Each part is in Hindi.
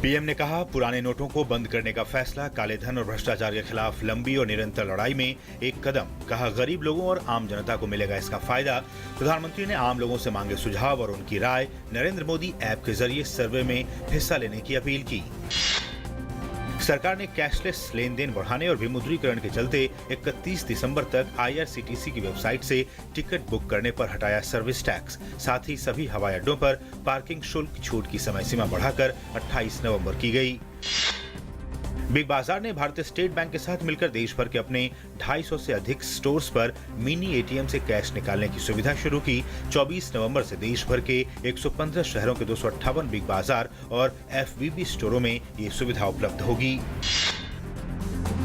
पीएम ने कहा, पुराने नोटों को बंद करने का फैसला काले धन और भ्रष्टाचार के खिलाफ लंबी और निरंतर लड़ाई में एक कदम। कहा, गरीब लोगों और आम जनता को मिलेगा इसका फायदा। प्रधानमंत्री ने आम लोगों से मांगे सुझाव और उनकी राय। नरेंद्र मोदी ऐप के जरिए सर्वे में हिस्सा लेने की अपील की। सरकार ने कैशलेस लेन देन बढ़ाने और विमुद्रीकरण के चलते 31 दिसंबर तक IRCTC की वेबसाइट से टिकट बुक करने पर हटाया सर्विस टैक्स। साथ ही सभी हवाई अड्डों पर पार्किंग शुल्क छूट की समय सीमा बढ़ाकर 28 नवंबर की गई। बिग बाजार ने भारतीय स्टेट बैंक के साथ मिलकर देश भर के अपने 250 से अधिक स्टोर्स पर मिनी ATM से कैश निकालने की सुविधा शुरू की। 24 नवंबर से देश भर के 115 शहरों के 258 बिग बाजार और FVB स्टोरों में ये सुविधा उपलब्ध होगी।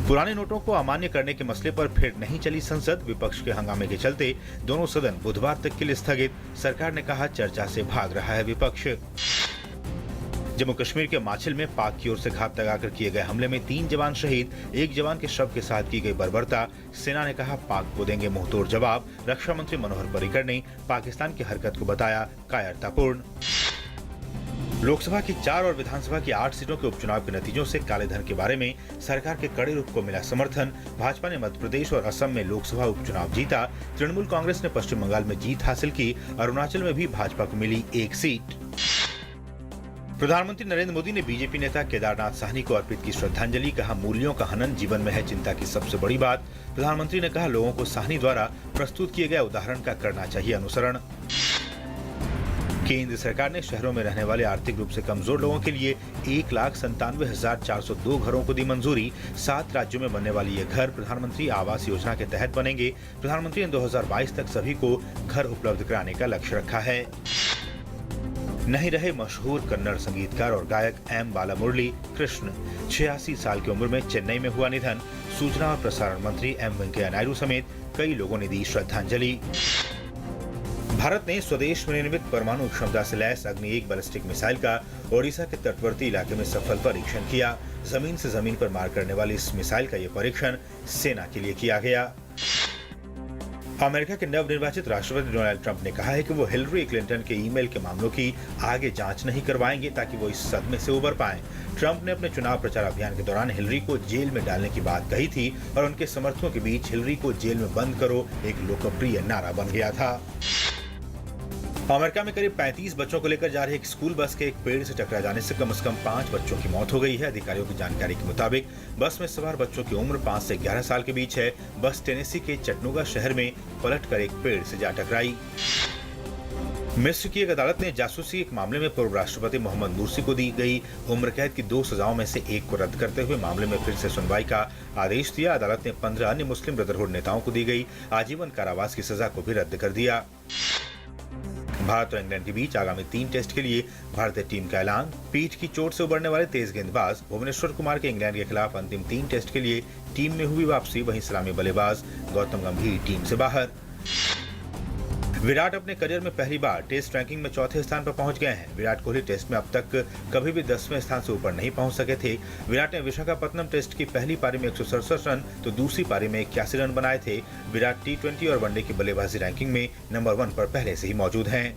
पुराने नोटों को अमान्य करने के मसले पर फिर नहीं चली संसद। विपक्ष के हंगामे के चलते दोनों सदन बुधवार तक के लिए स्थगित। सरकार ने कहा, चर्चा से भाग रहा है विपक्ष। जम्मू कश्मीर के माछिल में पाक की ओर से घात लगाकर किए गए हमले में 3 जवान शहीद, 1 जवान के शव के साथ की गई बर्बरता। सेना ने कहा, पाक को देंगे मुंहतोड़ जवाब। रक्षा मंत्री मनोहर पर्रिकर ने पाकिस्तान की हरकत को बताया कायरतापूर्ण। लोकसभा की 4 और विधानसभा की 8 सीटों के उपचुनाव के नतीजों से काले धन के बारे में सरकार के कड़े रुख को मिला समर्थन। भाजपा ने मध्य प्रदेश और असम में लोकसभा उपचुनाव जीता। तृणमूल कांग्रेस ने पश्चिम बंगाल में जीत हासिल की। अरुणाचल में भी भाजपा को मिली 1 सीट। प्रधानमंत्री नरेंद्र मोदी ने बीजेपी नेता केदारनाथ साहनी को अर्पित की श्रद्धांजलि। कहा, मूल्यों का हनन जीवन में है चिंता की सबसे बड़ी बात। प्रधानमंत्री ने कहा, लोगों को साहनी द्वारा प्रस्तुत किए गए उदाहरण का करना चाहिए अनुसरण। केंद्र सरकार ने शहरों में रहने वाले आर्थिक रूप से कमजोर लोगों के लिए 1,97,402 घरों को दी मंजूरी। 7 राज्यों में बनने वाली ये घर प्रधानमंत्री आवास योजना के तहत बनेंगे। प्रधानमंत्री ने 2022 तक सभी को घर उपलब्ध कराने का लक्ष्य रखा है। नहीं रहे मशहूर कन्नड़ संगीतकार और गायक M. बालामुरली कृष्ण। 86 साल की उम्र में चेन्नई में हुआ निधन। सूचना और प्रसारण मंत्री M. वेंकैया नायडू समेत कई लोगों ने दी श्रद्धांजलि। भारत ने स्वदेश में निर्मित परमाणु क्षमता से लैस अग्नि 1 बैलिस्टिक मिसाइल का ओडिशा के तटवर्ती इलाके में सफल परीक्षण किया। जमीन से जमीन पर मार करने वाली इस मिसाइल का यह परीक्षण सेना के लिए किया गया। अमेरिका के नवनिर्वाचित राष्ट्रपति डोनाल्ड ट्रंप ने कहा है कि वो हिलरी क्लिंटन के ईमेल के मामलों की आगे जांच नहीं करवाएंगे ताकि वो इस सदमे से उबर पाएं। ट्रंप ने अपने चुनाव प्रचार अभियान के दौरान हिलरी को जेल में डालने की बात कही थी और उनके समर्थकों के बीच हिलरी को जेल में बंद करो एक लोकप्रिय नारा बन गया था। अमेरिका में करीब 35 बच्चों को लेकर जा रही एक स्कूल बस के एक पेड़ से टकरा जाने से कम 5 बच्चों की मौत हो गई है। अधिकारियों की जानकारी के मुताबिक बस में सवार बच्चों की उम्र 5 से 11 साल के बीच है। बस टेनेसी के चटनुगा शहर में पलटकर एक पेड़ से जा टकराई। मिस्र की एक अदालत ने जासूसी एक मामले में पूर्व राष्ट्रपति मोहम्मद मुर्सी को दी गई उम्र कैद की 2 सजाओं में से एक को रद्द करते हुए मामले में फिर से सुनवाई का आदेश दिया। अदालत ने 15 अन्य मुस्लिम ब्रदरहुड नेताओं को दी गई आजीवन कारावास की सजा को भी रद्द कर दिया। भारत और इंग्लैंड के बीच आगामी 3 टेस्ट के लिए भारतीय टीम का ऐलान। पीठ की चोट से उबरने वाले तेज गेंदबाज भुवनेश्वर कुमार के इंग्लैंड के खिलाफ अंतिम 3 टेस्ट के लिए टीम में हुई वापसी। वहीं सलामी बल्लेबाज गौतम गंभीर टीम से बाहर। विराट अपने करियर में पहली बार टेस्ट रैंकिंग में 4थे स्थान पर पहुंच गए हैं। विराट कोहली टेस्ट में अब तक कभी भी 10वें स्थान से ऊपर नहीं पहुंच सके थे। विराट ने विशाखापत्तनम टेस्ट की पहली पारी में 167 रन तो दूसरी पारी में 81 रन बनाए थे। विराट T20 और वनडे की बल्लेबाजी रैंकिंग में नंबर 1 पर पहले से ही मौजूद हैं।